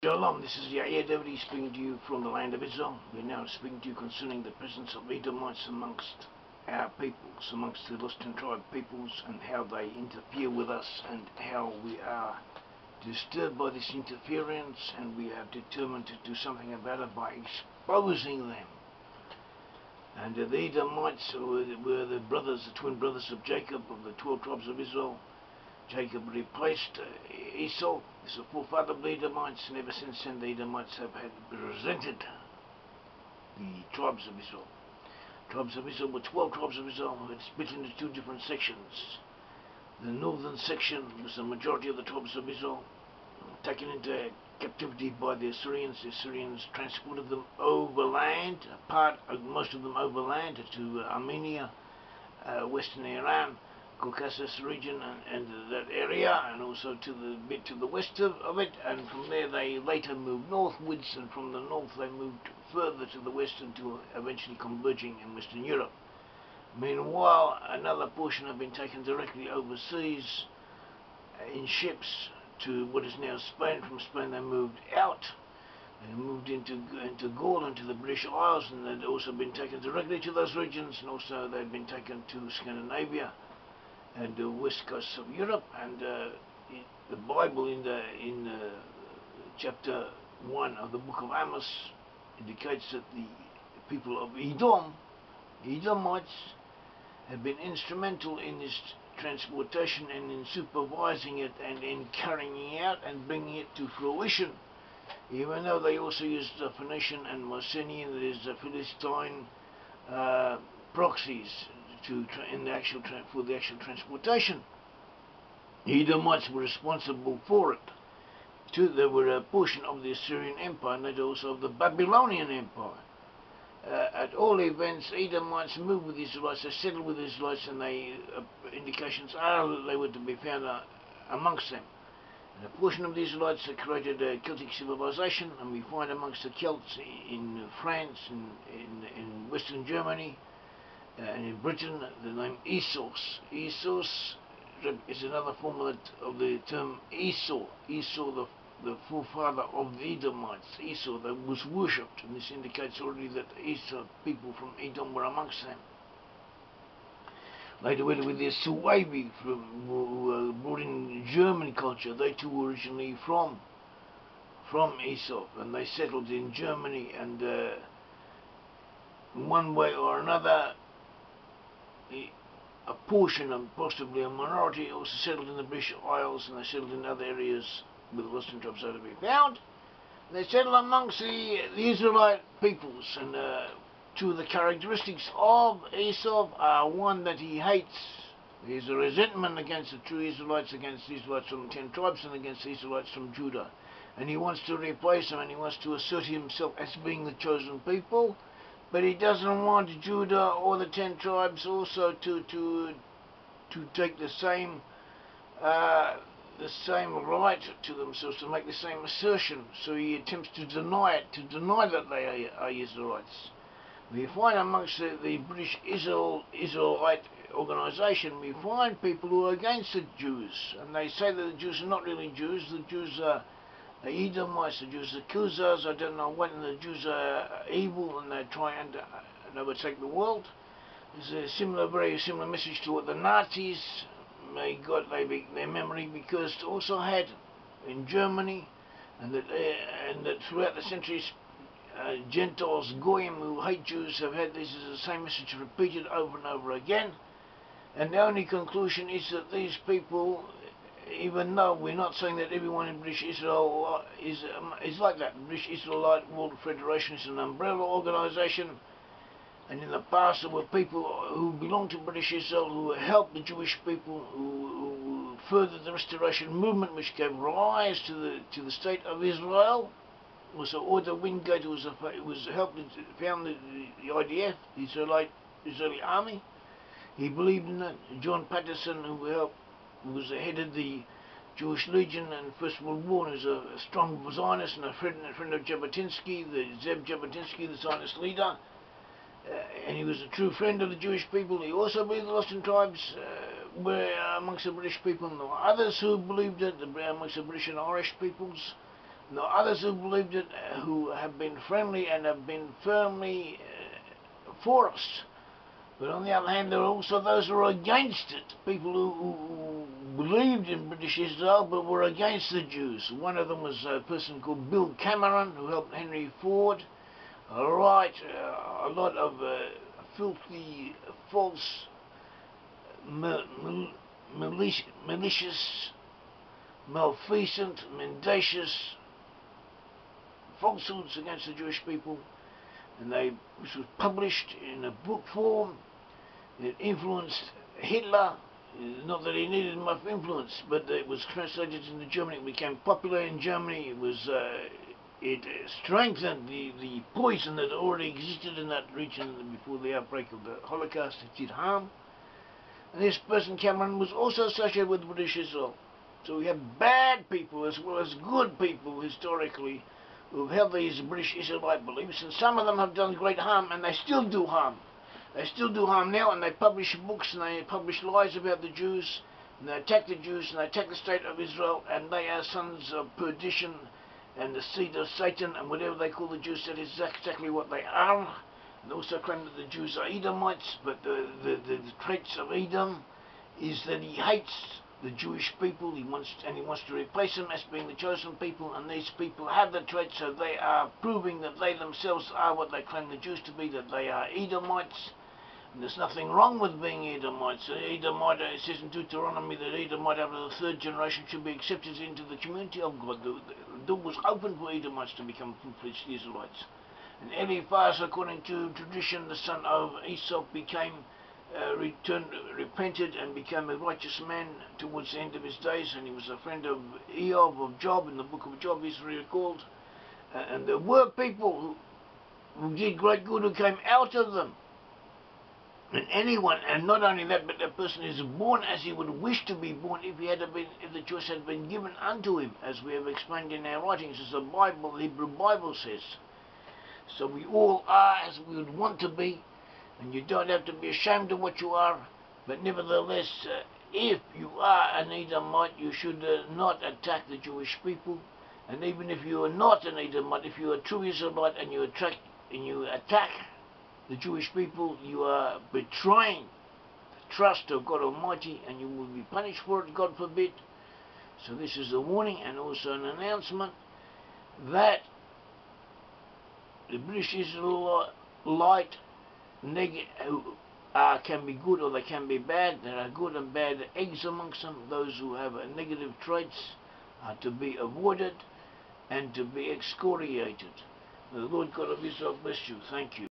Shalom, this is Yair Davidiy speaking to you from the land of Israel. We're now speaking to you concerning the presence of Edomites amongst our peoples, amongst the lost and tribe peoples, and how they interfere with us, and how we are disturbed by this interference, and we are determined to do something about it by exposing them. And the Edomites were the brothers, the twin brothers of Jacob, of the 12 tribes of Israel. Jacob replaced Esau as the forefather of the Edomites, and ever since then the Edomites have represented the tribes of Israel. Tribes of Israel were 12 tribes of Israel who had split into two different sections. The northern section was the majority of the tribes of Israel, taken into captivity by the Assyrians. The Assyrians transported them overland, most of them overland to Armenia, western Iran, Caucasus region, and that area, and also to the bit to the west of it, and from there they later moved northwards, and from the north they moved further to the west until eventually converging in Western Europe. Meanwhile, another portion have been taken directly overseas in ships to what is now Spain. From Spain they moved out. They moved into Gaul, into the British Isles, and they'd also been taken directly to those regions, and also they'd been taken to Scandinavia and the west coast of Europe. And the Bible in chapter 1 of the book of Amos indicates that the people of Edom, Edomites, have been instrumental in this transportation and in supervising it and in carrying out and bringing it to fruition, even though they also used the Phoenician and Mycenaean, that is the Philistine proxies for the actual transportation. The Edomites were responsible for it. Too, they were a portion of the Assyrian Empire, and also of the Babylonian Empire. At all events, Edomites moved with the Israelites, they settled with the Israelites, and indications are that they were to be found amongst them. And a portion of the Israelites created a Celtic civilization, and we find amongst the Celts in France, in Western Germany, and in Britain, the name Essos. Essos is another form of the term Esau. Esau, the forefather of the Edomites. Esau, that was worshipped, and this indicates already that Esau, people from Edom, were amongst them. Later with the Suebi, who were brought in German culture. They too were originally from Esau, and they settled in Germany, and in one way or another, a portion, and possibly a minority, also settled in the British Isles, and they settled in other areas where the Western tribes are to be found. They settled amongst the Israelite peoples, and two of the characteristics of Esau are, one, that he hates. There's a resentment against the true Israelites, against the Israelites from the 10 tribes, and against the Israelites from Judah. And he wants to replace them, and he wants to assert himself as being the chosen people. But he doesn't want Judah or the 10 tribes also to take the same right to themselves, to make the same assertion. So he attempts to deny it, to deny that they are Israelites. We find amongst the British Israelite organisation, we find people who are against the Jews, and they say that the Jews are not really Jews. The Jews are Edomites, the Jews are Khazars, I don't know what, and the Jews are evil, and they try and overtake the world. There's a very similar message to what the Nazis, may God their memory be cursed, also had in Germany, and that throughout the centuries, Gentiles, Goyim, who hate Jews, have had this as the same message repeated over and over again. And the only conclusion is that these people, even though we're not saying that everyone in British Israel is like that. The British Israelite World Federation is an umbrella organisation, and in the past there were people who belonged to British Israel who helped the Jewish people, who furthered the restoration movement, which gave rise to the state of Israel. Also, Order Wingate was helped found the IDF, the Israeli army. He believed in it. John Patterson, who was the head of the Jewish Legion in the First World War, and was a strong Zionist and a friend of Jabotinsky, Zeb Jabotinsky, the Zionist leader. And he was a true friend of the Jewish people. He also believed the lost tribes were amongst the British people, and there were others who believed it, amongst the British and Irish peoples. Now others who believed it, who have been friendly and have been firmly for us. But on the other hand, there are also those who are against it. People who believed in British Israel but were against the Jews. One of them was a person called Bill Cameron, who helped Henry Ford write a lot of filthy, false, malicious, malfeasant, mendacious falsehoods against the Jewish people. And this was published in a book form. It influenced Hitler. Not that he needed much influence, but it was translated into Germany. It became popular in Germany. It strengthened the poison that already existed in that region before the outbreak of the Holocaust. It did harm. And this person, Cameron, was also associated with British Israel. So we have bad people as well as good people historically who have these British Israelite beliefs, and some of them have done great harm, and they still do harm. They still do harm now, and they publish books, and they publish lies about the Jews, and they attack the Jews, and they attack the state of Israel, and they are sons of perdition, and the seed of Satan, and whatever they call the Jews, that is exactly what they are. And also claim that the Jews are Edomites, but the traits of Edom is that he hates the Jewish people. He wants to replace them as being the chosen people, and these people have the traits, so they are proving that they themselves are what they claim the Jews to be, that they are Edomites. And there's nothing wrong with being Edomites. Edomite, it says in Deuteronomy that Edomite after the third generation should be accepted into the community of God. The door was open for Edomites to become complete Israelites. And Eliphaz, according to tradition, the son of Esau, repented and became a righteous man towards the end of his days, and he was a friend of Job. In the book of Job is recalled. And there were people who did great good who came out of them. And anyone, and not only that, but the person is born as he would wish to be born if the choice had been given unto him, as we have explained in our writings, as the Hebrew Bible says. So we all are as we would want to be, and you don't have to be ashamed of what you are, but nevertheless, if you are an Edomite, you should not attack the Jewish people. And even if you are not an Edomite, if you are a true Israelite and you attack the Jewish people, you are betraying the trust of God Almighty, and you will be punished for it, God forbid. So this is a warning and also an announcement that the British Israelite can be good or they can be bad. There are good and bad eggs amongst them. Those who have negative traits are to be avoided and to be excoriated. The Lord God of Israel bless you. Thank you.